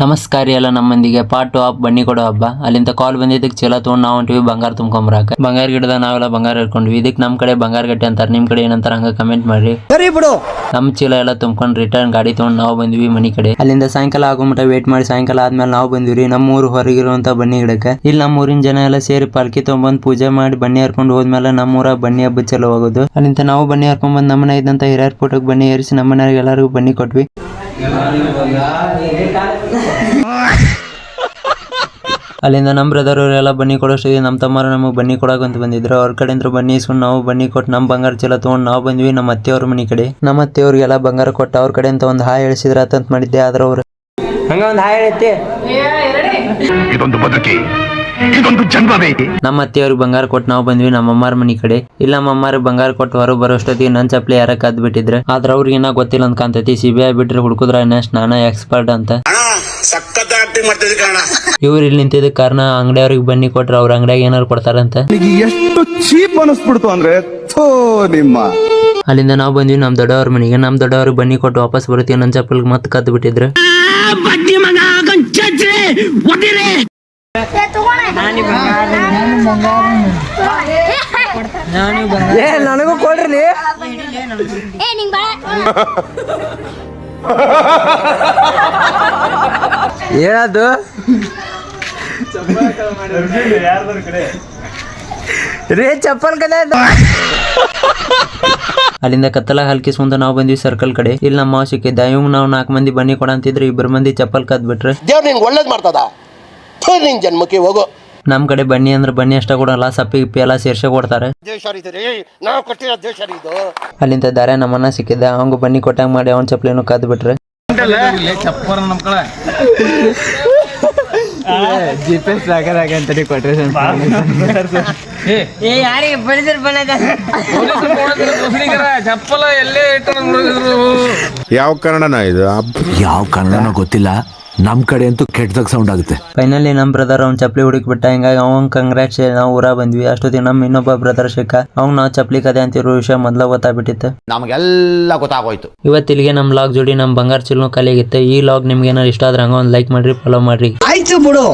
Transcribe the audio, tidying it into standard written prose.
ನಮಸ್ಕಾರ ಎಲ್ಲ ನಮ್ಮಂದಿಗೆ part 2 of ಬನ್ನಿ ಕೊಡೋ ಹಬ್ಬ. ಅಲ್ಲಿಂದ ಕಾಲ್ ಬಂದಿದ್ದಕ್ಕೆ ಚೀಲ ತೊಗೊಂಡು ನಾವು ಹೊಂಟಿವಿ ಬಂಗಾರ ತುಂಬ್ಕೊಂಬರಾಕ. ಬಂಗಾರ ಗಿಡದ ನಾವೆಲ್ಲ ಬಂಗಾರ ಇಟ್ಕೊಂಡ್ವಿ. ಇದಕ್ಕೆ ನಮ್ಮ ಕಡೆ ಬಂಗಾರ ಗಟ್ಟಿ ಅಂತಾರೆ, ನಿಮ್ಮ ಕಡೆ ಏನಂತಾರೆ ಹಂಗ ಕಮೆಂಟ್ ಮಾಡ್ರಿ. ನಮ್ಮ ಚೀಲ ಎಲ್ಲ ತುಂಬ್ಕೊಂಡು ರಿಟರ್ನ್ ಗಾಡಿ ತೊಗೊಂಡು ನಾವು ಬಂದ್ವಿ ಮನಿ ಕಡೆ. ಅಲ್ಲಿಂದ ಸಾಯಂಕಾಲ ಆಗೋಮಟ ವೇಟ್ ಮಾಡಿ ಸಾಯಂಕಾಲ ಆದ್ಮೇಲೆ ನಾವು ಬಂದಿವ್ರಿ ನಮ್ಮೂರು ಹೊರಗಿರುವಂತ ಬನ್ನಿ ಗಿಡಕ್ಕೆ. ಇಲ್ಲಿ ನಮ್ಮೂರಿನ ಜನ ಎಲ್ಲ ಸೇರಿ ಪಾಲ್ಕಿ ತೊಗೊಂಬಂದು ಪೂಜೆ ಮಾಡಿ ಬನ್ನಿ ಹರ್ಕೊಂಡು ಹೋದ್ಮೇಲೆ ನಮ್ಮೂರ ಬನ್ನಿ ಹಬ್ಬ ಚಲೋ ಹೋಗೋದು. ಅಲ್ಲಿಂದ ನಾವು ಬನ್ನಿ ಹರ್ಕೊಂಡ್ ಬಂದು ನಮ್ಮನೆ ಇದ್ದಂತ ಹಿರಿಯರ್ ಫೋಟೋಗೆ ಬನ್ನಿ ಏರಿಸಿ ನಮ್ಮನೆಯವ್ರಿಗೆ ಎಲ್ಲರಿಗೂ ಬನ್ನಿ ಕೊಟ್ವಿ. ಅಲ್ಲಿಂದ ನಮ್ಮ ಬ್ರದರ್ ಅವರೆಲ್ಲ ಬನ್ನಿ ಕೊಡೋಷ್ಟಿಗೆ ನಮ್ಮ ತಮ್ಮರು ನಮಗೆ ಬನ್ನಿ ಕೊಡಕಂತ ಬಂದಿದ್ರು. ಅವ್ರ ಕಡೆಯಿಂದ ಬನ್ನಿ ಇಸ್ಕೊಂಡು ನಾವು ಬನ್ನಿ ಕೊಟ್ಟು ನಮ್ಮ ಬಂಗಾರ ಚೀಲ ತೊಗೊಂಡು ನಾವು ಬಂದ್ವಿ ನಮ್ಮ ಅತ್ತೆಯವ್ರ ಮನೆ ಕಡೆ. ನಮ್ಮ ಅತ್ತೆಯವ್ರಿಗೆಲ್ಲ ಬಂಗಾರ ಕೊಟ್ಟು ಅವ್ರ ಕಡೆ ಅಂತ ಒಂದು ಹಾಯ್ ಹೇಳಿಸಿದ್ರ ಅಂತ ಮಾಡಿದ್ದೆ. ಆದ್ರೆ ಅವ್ರು ಹಂಗ ಒಂದು ಹಾಯ್ ಹೇಳೈತಿ, ನಮ್ಮ ಅತ್ತೆಯವ್ರಿಗೆ ಬಂಗಾರ ಕೊಟ್ಟು ನಾವು ಬಂದ್ವಿ ನಮ್ಮ ಅಮ್ಮಾರ ಮನಿ ಕಡೆ. ಇಲ್ಲ ನಮ್ಮ ಅಮ್ಮಾರ ಬಂಗಾರ ಕೊಟ್ಟು ಹೊರಗೆ ಬರೋಷ್ಟೊತ್ತಿಗೆ ನನ್ನ ಚಪ್ಪಲಿ ಯಾರ ಕದ್ ಬಿಟ್ಟಿದ್ರೆ. ಆದ್ರೆ ಅವ್ರಿಗೆ ಏನೋ ಗೊತ್ತಿಲ್ಲ ಅಂತ ಕಾಣ್ತೈತಿ. CBI ಬಿಟ್ರೆ ಹುಡುಕುದ್ರ ಇನ್ನಷ್ಟು ನಾನ ಎಕ್ಸ್ಪರ್ಟ್ ಅಂತ. ಇವ್ರು ಇಲ್ಲಿ ನಿಂತಿದ್ದ ಕಾರಣ ಅಂಗಡಿಯವ್ರಿಗೆ ಬನ್ನಿ ಕೊಟ್ರೆ ಅವ್ರ ಅಂಗಡಿಯಾಗ ಏನಾರು ಕೊಡ್ತಾರಂತ. ಎಷ್ಟು ಚೀಪ್ ಅನಿಸ್ಬಿಡ್ತು ಅಂದ್ರೆ ನಿಮ್ಮ. ಅಲ್ಲಿಂದ ನಾವು ಬಂದ್ವಿ ನಮ್ಮ ದೊಡ್ಡವ್ರ ಮನೆಗೆ. ನಮ್ಮ ದೊಡ್ಡವ್ರಿಗೆ ಬನ್ನಿ ಕೊಟ್ಟು ವಾಪಸ್ ಬರ್ತೀವಿ. ನನ್ನ ಚಪ್ಪಲ್ಗೆ ಮತ್ತೆ ಕದ್ದು ಬಿಟ್ಟಿದ್ರು. ನನಗೂ ಕೊಡ್ರಿ ಏನದು ರೇ ಚಪ್ಪಲ್ ಕಡೆ. ಅಲ್ಲಿಂದ ಕತ್ತಲ ಹಲ್ಕಿಸ್ಕೊಂತ ನಾವು ಬಂದ್ವಿ ಸರ್ಕಲ್ ಕಡೆ. ಇಲ್ಲಿ ನಮ್ಮ ಮಾವ ಸಿಕ್ಕಿದ್ದ. ಇವ್ ನಾವು 4 ಮಂದಿ ಬನ್ನಿ ಕೊಡಂತಿದ್ರೆ 2 ಮಂದಿ ಚಪ್ಪಲ್ ಕದ್ ಬಿಟ್ರೆ. ದೇವ್ರ ನಿನ್ಗೆ ಒಳ್ಳೇದ್ ಮಾಡ್ತದ, ನಿನ್ ಜನ್ಮಕ್ಕೆ ಹೋಗೋ. ನಮ್ ಕಡೆ ಬನ್ನಿ ಅಂದ್ರೆ ಬನ್ನಿ ಅಷ್ಟ ಕೊಡಲ್ಲ, ಸಪ್ಪಿ ಗಿಪ್ಪಿ ಎಲ್ಲ ಸೇರ್ಸೆ ಕೊಡ್ತಾರೆ. ನಾವು ಕೊಟ್ಟಿರೋ ದೇಶ ಇದು. ಅಲ್ಲಿಂದ ದಾರ ನಮ್ಮನ್ನ ಸಿಕ್ಕಿದ್ದ. ಅವಂಗ ಬನ್ನಿ ಕೊಟ್ಟಂಗ್ ಮಾಡಿ ಅವ್ನ ಚಪ್ಪಲಿನೂ ಕದ್ ಬಿಟ್ರೆ. GPS ಟ್ರ್ಯಾಕರ್ ಆಗಂತಡಿ ಕೊಟ್ರೆ ಯಾವ ಕನ್ನಡನ ಇದು? ಯಾವ ಕನ್ನಡನೋ ಗೊತ್ತಿಲ್ಲ, ನಮ್ ಕಡೆ ಅಂತೂ ಕೆಟ್ಟದಾಗ ಸೌಂಡ್ ಆಗುತ್ತೆ. ಫೈನಲಿ ನಮ್ ಬ್ರದರ್ ಅವ್ನ ಚಪ್ಪಲಿ ಹುಡುಕ್ ಬಿಟ್ಟ. ಹಿಂಗಾಗಿ ಅವನ್ ಕಂಗ್ರಾಟ್ಸ್ ನಾವು ಊರ ಬಂದ್ವಿ. ಅಷ್ಟೊತ್ತಿಗೆ ನಮ್ ಇನ್ನೊಬ್ಬ ಬ್ರದರ್ ಸಿಕ್ಕ. ಅವ್ನ್ ನಾವ್ ಚಪ್ಪಲಿ ಕದೆ ಅಂತಿರೋ ವಿಷಯ ಮೊದ್ಲ ಗೊತ್ತಾಗ್ಬಿಟ್ಟಿತ್ತು. ನಮಗೆಲ್ಲ ಗೊತ್ತಾಗೋಯ್ತು. ಇವತ್ತಿಲ್ಲಿಗೆ ನಮ್ ಲಾಗ್ ಜೋಡಿ ನಮ್ ಬಂಗಾರ ಚಿಲ್ನು ಖಾಲಿ ಆಗಿತ್ತು. ಈ ಲಾಗ್ ನಿಮ್ಗೆ ಏನಾರು ಇಷ್ಟ ಆದ್ರೆ ಹಂಗ ಒಂದ್ ಲೈಕ್ ಮಾಡ್ರಿ, ಫಾಲೋ ಮಾಡ್ರಿ. ಆಯ್ತು ಬಿಡು.